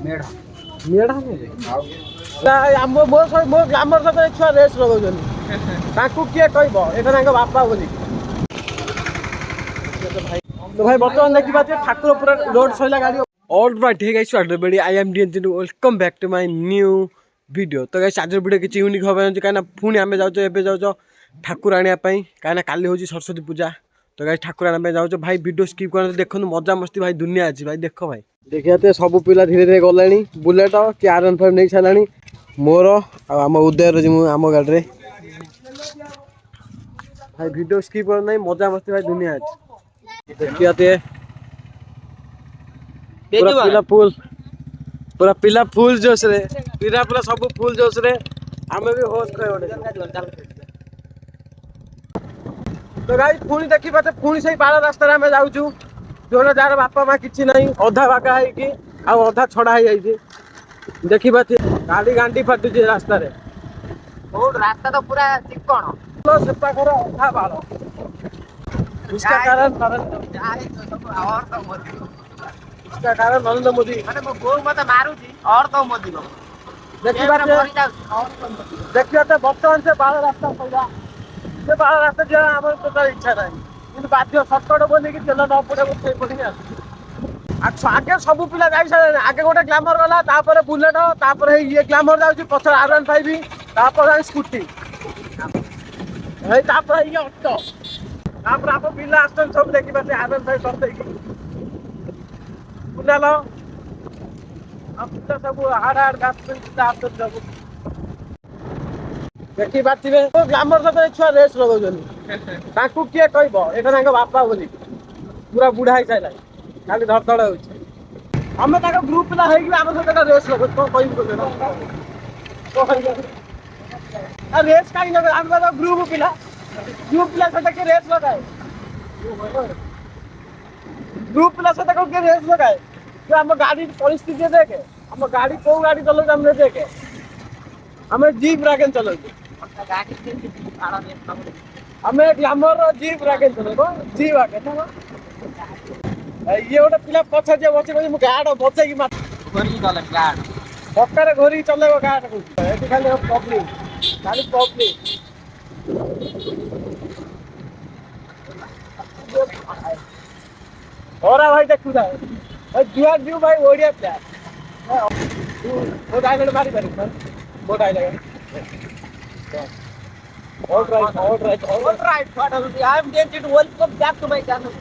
मेढ मेढ मो मो ग्रामर सहित छुआ रेस लगाउछन् ताकू किए कहब एटा तांको बापा बोली तो भाई बर्तमान देखि पाते ठाकुर पूरा रोड सैला गाड़ी all right hey guys everybody I am DN welcome back to my new video. तो गाइस आज वीडियो किछि यूनिक होबा काना पुणी आमे जाउछो एबे जाउछो ठाकुर आनिया पई काना काली होजी सरस्वती पूजा। तो गाइस ठाकुर आनिया पई जाउछो भाई वीडियो स्किप करन देखनु मजा मस्ती भाई दुनिया अछि भाई देखो भाई देखियाते सब पिला धीरे धीरे गलानी बुलेट कि आरन फाइव नै छलानी मोर आ हम उदयर जिमु आम गाड़ी रे भाई वीडियो स्किप करन नै मजा मस्ती भाई दुनिया अछि देखियाते पूरा पिला फुल जोश रे पूरा सब फुल जोश रे आमे भी होश कय ओडे। तो गाइस पुणी देखि पाते पुणी सही बाळ रास्ता रे आमे जाउछु जोना जार बापा मा किछि नै अधा बाका है कि आ अधा छडा है जाई देखि पाते गाड़ी गांडी फाटु जे रास्ता रे बहुत रास्ता तो पूरा चिकन तो सेपा कर अधा बाळ उसका कारण और तो मोदी उसका कारण नरेंद्र मोदी माने मो गो मत मारुची और तो मोदी को देखि पाते वर्तमान से बाळ रास्ता पइला से बाळ रास्ता जे हमर टोटल इच्छा नै किंतु बाध्य शॉर्टकट बोली कि तेल न पड़े से पड़ी आगे सब पिला जाई सारे आगे गोटे ग्लैमर गला तापर बुलेट तापर ये ग्लैमर जाउची पछर R15 तापर स्कूटी तापर ये ऑटो तापर आप पिला आस्तन सब देखि पाते R15 सब देखि बुलालो अब तो सब हाड़ गाछ आस्तन सब देखि पातिबे तो ग्लैमर सहित छुआ रेस लगाउछन् ताकू किए कहब एटा तांको बापा बोली पूरा बुढ़ा ही साइला खाली धड़धड़ होछि हमें ताको ग्रुप ला है कि हम सहित रेस लगो तो कहब बोले ना आ रेस काई लगे हम तो ग्रुप पिला सहित के रेस लगाए ग्रुप पिला सहित के रेस लगाए कि हम गाड़ी परिस्थिति देखे हम गाड़ी को गाड़ी चलो हमने देखे हमें जीप वैगन चलो हमें ग्लैमर जीप वैगन चलो जीप वैगन ये गोटे पिला पछ जे बचे बचे मु गाड़ बचे कि मात घोरी चले गाड़ पक्का घोरी चलेबो गाड़ को एटी खाली प्रॉब्लम और भाई देखु था भाई जुआर जीव भाई ओडिया प्लेयर वो डायलॉग मारी पारी वो dialogue all right what are you I am David welcome back to my channel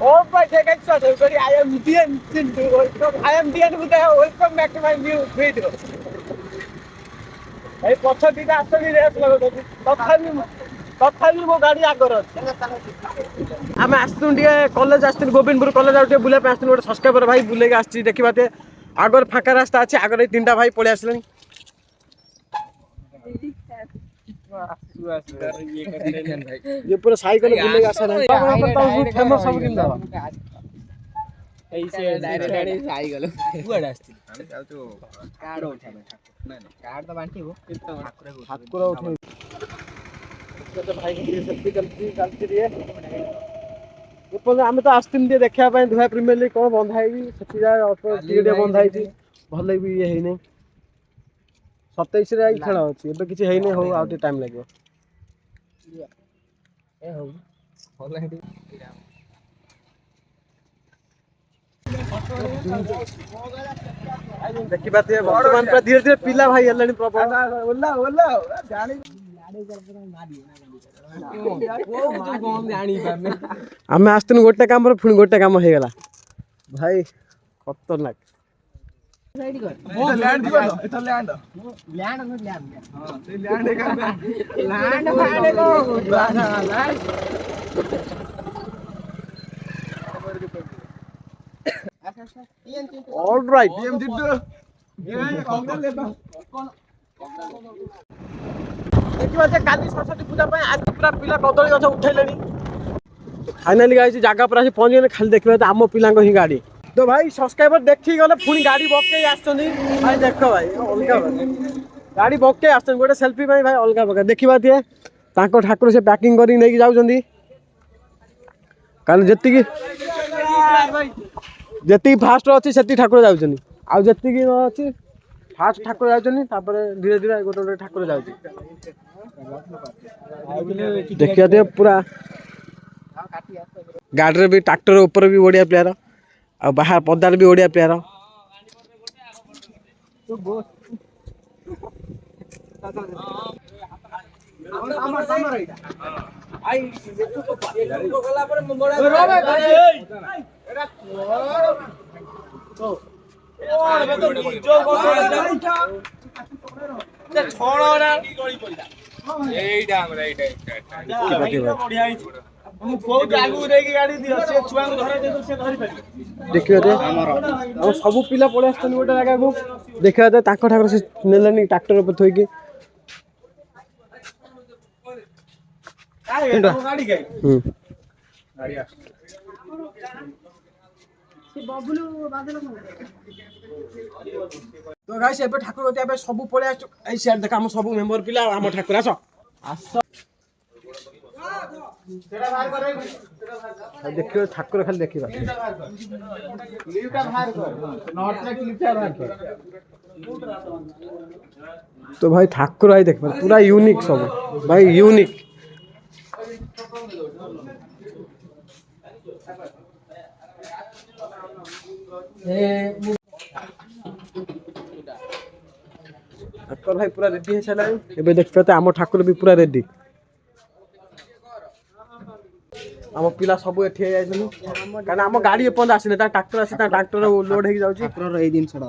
all right hey guys everybody I am DN I am DN with welcome back to my new video hey पछ दिना आसनी race लगो तथापि मो गाड़ी आगर अछि आमे आस्तु दिए कॉलेज आस्तु गोविंदपुर कॉलेज आउटे बुले पे आस्तु गोटे सब्सक्राइबर भाई बुले के आछि देखि बाते आगर फाका रास्ता अछि आगर तीनटा भाई पळे आसलेनी ये पूरा साइकिल बुले आसा नहीं फेमस सब किन दवा ऐसे डायरेक्ट गाड़ी साइकिल कुआड आछि हम जाउतो कार्ड उठाबे ना कार्ड तो बांटीबो ठाकुर उठे तो भाई के सेल्फी गलती दिए ऊपर हमें तो आस्तिन दिए देखा पाए दुहा प्रीमियर लीग कोन बंधाई सेठी जाय ऑटो टिके बंधाई छी भले भी ये हेई नै 27 रे खेल अछि एबे किछि हेई नै हो आउटे टाइम लागो ए हो भले हेडी देखि बात वर्तमान पर धीरे धीरे पिला भाई हल्लानी प्रॉपर ओला जानी आमे आस्तन गोटे काम पुणी गोटे काम हो गला भाई खतरनाक साइड कर लैंड दिबो एतो लैंड लैंड हां से लैंड फाड़े को ऑल राइट टीएम जिद्दू ये अंकल लेबा कोन देखिबा जे काली सरस्वती पूजा पे आज पूरा पिला कदली गछ उठैलेनी फाइनली गाइस जगह पर आसी पहुंच गए खाली देखिबा त आम पिला को ही गाड़ी तो भाई सब्सक्राइबर देखि गले पुणी गाड़ी बक्के आछनी भाई देखो भाई अलगा गाड़ी बक्के आछन गोटे सेल्फी भाई भाई अलगा बका देखिबा दिए ताको ठाकुर से पैकिंग करी नै जाउछंदी काल जत्ती की ଯେତିକି ଫାଷ୍ଟ ଅଛି ସେତିକି ଠାକୁର ଯାଉଛନ୍ତି ଆଉ ଯେତିକି ଅଛି ଫାଷ୍ଟ ଠାକୁର ଯାଉଛନ୍ତି ତାପରେ ଧୀରେ ଧୀରେ ଗୋଟେ ଗୋଟେ ଠାକୁର ଯାଉଛି ଦେଖିବା ଟିକେ ପୁରା ଗାଡ଼ିରେ ବି ଟ୍ରାକ୍ଟର ଉପରେ ବି ଓଡ଼ିଆ ପ୍ଲେୟାର ଆଉ ବାହାର ପଦାରେ ବି ଓଡ଼ିଆ ପ୍ଲେୟାର ଦେଖିବା ଆଉ ସବୁ ପିଲା ପଳେଇ ଆସିଛନ୍ତି ଗୋଟେ ଜାଗାକୁ ଦେଖିବା ତାଙ୍କ ଠାକୁର ସେ ନେଲେନି ଟ୍ରାକ୍ଟର ଉପରେ ଥୋଇକି तो गाइस ଏବେ ଠାକୁର ଗତି ଏବେ ସବୁ ପଳେଇ ଆସୁ ଏଇ ସାଇड ଦେଖ ଆମ ସବୁ ମେମ୍ବର ପିଲା ଆମ ଠାକୁର ଆସ देखियो ठाकुर खाली देखिबा तो भाई ठाकुर आई देखबा पूरा यूनिक सब भाई यूनिक ठाकुर भाई पूरा रेडी है साला एबे देखते आम ठाकुर भी पूरा रेडी आम पिला सब एठी आइछनु कारण आम गाड़ी एपन आसिने ता ट्रैक्टर आसी ता ट्रैक्टर लोड हे जाउची ठाकुर ए दिन छडा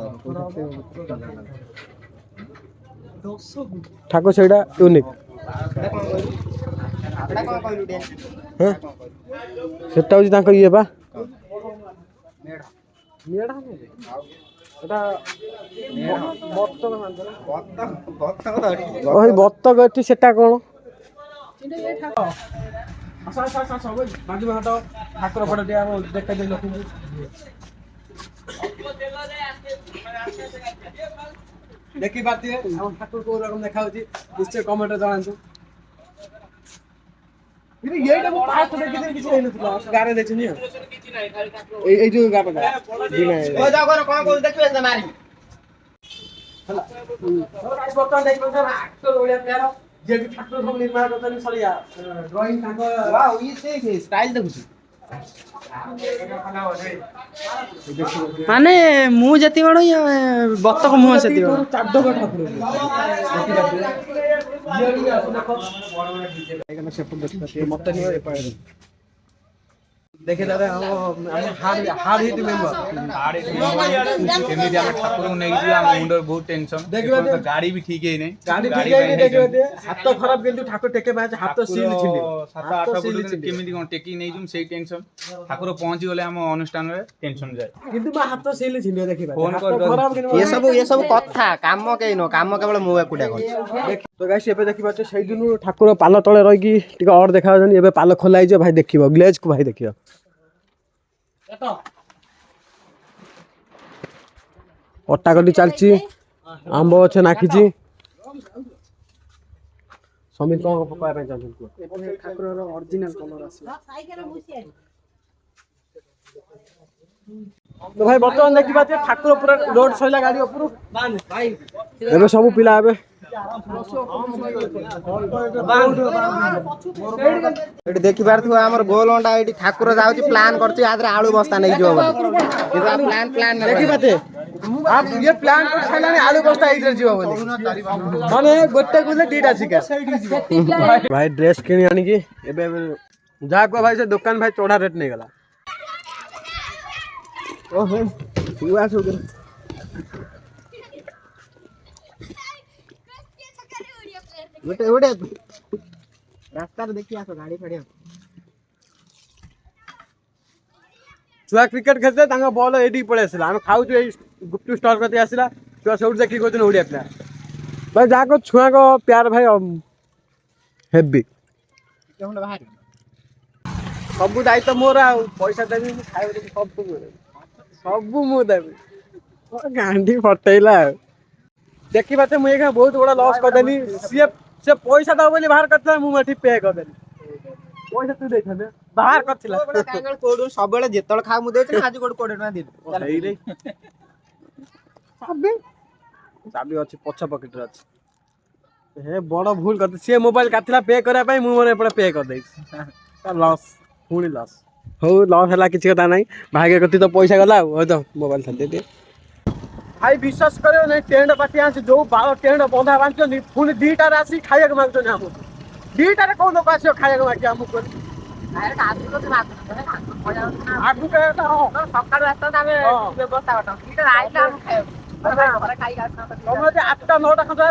ठाकुर सेडा यूनिक हां सेटा होची तांको ये बा मेडा एटा बत्तक मानतो ओही बत्तक एठी सेटा कोन आसा आसा आसा सब बाजू में हटो ठाकुर फोटो दिया वो देख के लोक देखी बात है हम ठाकुर को रकम देखा होची निश्चय कमेंट जणांतु ये येटा मो फास्ट देखि दे किछ हेन थला गारे देखिनी ए जो गापटा दिना ओ जा कोन को देखिबे से मारी हला और गाइस बर्तन देखि ठाकुर ओडिया प्लेयर जे भी ठाकुर सब निर्माण करतनी सरिया ड्राइंग ताको वाओ ई से स्टाइल देखुछी माने मु जति बडो बत्तक मुह सेति बडो चाडक ठाकुर ये भी आपने देखो एगना सेपट देखते मत नहीं ए पाए देखे दादा हम हार्ड हिट मेंबर केमिति हम ठाकुर नै कि हम मुंडर बहुत टेंशन देखबे गाड़ी भी ठीक है नै गाड़ी ठीक है देखबे हाथ खराब किंतु ठाकुर टेके बाज हाथ सील छिले 7-8 फुट केमिति कोन टेकी नै जुम सेही टेंशन ठाकुर पहुंची गले हम अनुष्ठान रे टेंशन जाय किंतु बा हाथ सील छिले देखिबा फोन हाथ कर खराब किंतु ये सब कथा काम केनो काम केवल मु एकुडा कर तो गाइस एबे देखिबा से दिनु ठाकुर पाल तळे रही की टिका और देखा जनी एबे पाल खोलाई जे भाई देखिबो ग्लेज को भाई देखिबो अट्टा गड्डी चलची आंब अच्छे नाखीची समीर कौन पकाया पे चलछ ठाकुर रो ओरिजिनल कलर आसी तो भाई बर्तमान देखिबा जे ठाकुर पूरा रोड सइला गाड़ी ऊपर भाई एबे सब पिला एबे देखि पारथु हमर गोल अंडा एटी ठाकुर जाउची प्लान करची आदरे आलू बस्ता नै जो प्लान देखि बाते आप ये प्लान कर छलानी आलू बस्ता इधर जीव बोली माने गोटे गुले दीटा छिका भाई ड्रेस किनी आनी की एबे जा को भाई से दुकान भाई चोड़ा रेट नहीं गला ओहो युवा सो गोटे गोटे रास्ता रे देखि आसो गाड़ी फड़िया छुआ क्रिकेट खेलते तांगा बॉल एडी पळे आसला हम खाउ जो गुप्तु स्टोर करते आसला छुआ सब देखि कोजन ओडिया प्लेयर भाई जाको छुआ को प्यार भाई हेवी सब दायित्व मोर आ पैसा देबी खाइबे सब मु देबी गांडी फटैला देखि बाते मु एका बहुत बड़ा लॉस कर देनी से पैसा दो बोली बाहर करता मु मठी पे कर देनी ପଇସା ତୁ ଦେଇଥାନ୍ତେ ବାହାର କରିଥିଲା କୋଉଠୁ ସବୁବେଳେ ଯେତେବେଳେ ଖାଉ ମୁଁ ଦେଉଛି ଆଜି କୋଉଠୁ 20 ଟଙ୍କା ଦେଲି ଏଇରେ ଚାବି ଅଛି ପଛ ପକେଟରେ ଅଛି ହେ ବଡ ଭୁଲ କରିଛି ସିଏ ମୋବାଇଲ କାଟିଲା ପେ କରିବା ପାଇଁ ମୁଁ ମୋର ଏପଟେ ପେ କରିଦେଇଛି ଲସ୍ ପୁଣି ଲସ୍ ହଉ ଲସ୍ ହେଲା କିଛି କଥା ନାହିଁ ଭାଗ୍ୟ କତି ତ ପଇସା ଗଲା ଆଉ ହଉ ତ ମୋବାଇଲ ଛାଡ଼ି ଟିକେ ଭାଇ ବିଶ୍ୱାସ କରିବ ନାଇଁ ଟେଣ୍ଟ ପାଟି ଆସି ଯୋଉ ବାଳ ଟେଣ୍ଟ ବନ୍ଧା ବାନ୍ଧିଛନ୍ତି ପୁଣି 2ଟାରେ ଆସି ଖାଇବାକୁ ମାଗୁଛନ୍ତି ଆମକୁ 2ଟାରେ କୋଉ ଲୋକ ଆସିବ ଖାଇବାକୁ ମାଗି ଆମକୁ ଆଗକୁ ସକାଳୁ ଆସିଥାନ୍ତେ ଆମେ ବ୍ୟବସ୍ଥା ତମେ ଯଦି 8ଟା 9ଟା ଖଣ୍ଡେ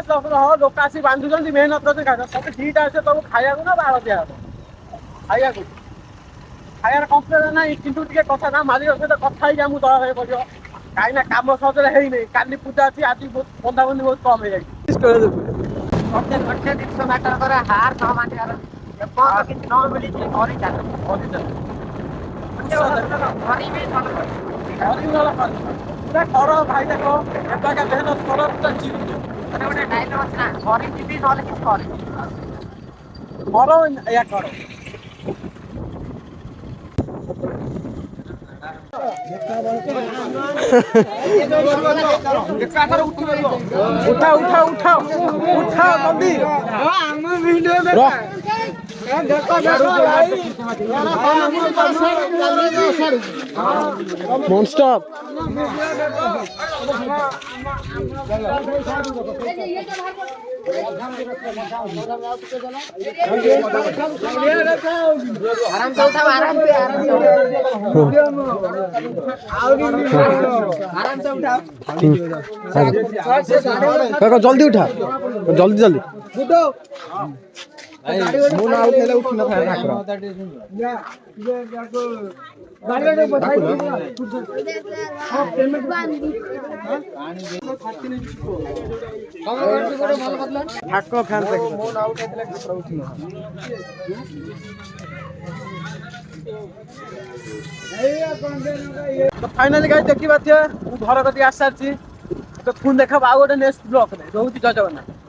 ଲୋକ ଆସି ବାନ୍ଧୁଛନ୍ତି ମେହନତ କରୁଛନ୍ତି ତମେ 2ଟା ଆସିବ ତମକୁ ଖାଇବାକୁ ନା ବାଳ ଦିଆହବ ଖାଇବାକୁ ଖାଇବାର କମ୍ପ୍ଲେନ୍ ନାହିଁ କିନ୍ତୁ ଟିକେ କଥା ନା ମାଲିକ ସହିତ କଥା ହେଇକି ଆମକୁ ଦବା ପାଇଁ ପଡ଼ିବ କାହିଁକି ନା କାମ ସହଜରେ ହେଇନି କାଲି ପୂଜା ଅଛି ଆଜି ବନ୍ଧାବନ୍ଧି ବହୁତ କମ ହେଇଯାଇଛି ଗୋଟେ ଜିନିଷ ମ୍ୟାଟର କରେ ହାର ନ ମାନିବାର କିଛି ନ ମିଳିଛି କର ଭାଇ ଦେଖ ଏବାକା ମେହନତ କର ଚାଲିଛି ଗୋଟେ ଡାଇଲଗ ଅଛି ନା କରିଯିବି ନହେଲେ କିଛି କରିବି କର ଏଇଆ କର ଉଠା ଉଠା ଉଠା ଉଠା ଜଲ୍ଦି ମନଷ୍ଟପ आराम से उठाओ आराम से काका जल्दी उठा जल्दी जल्दी ମୁଁ ନା ଉଠେଇଲେ ଉଠି ନଥାଏ ଠାକୁର ଠାକୁର ଫ୍ୟାନ୍ ମୁଁ ନା ଉଠେଇଥିଲେ ଠାକୁର ଉଠି ନଥାଏ फाइनाली गाइस देखि बात है घର कति आसार छी तो पुन देखब आ गोटे नेक्स्ट ब्लॉक रे बहुत जय जगन्नाथ।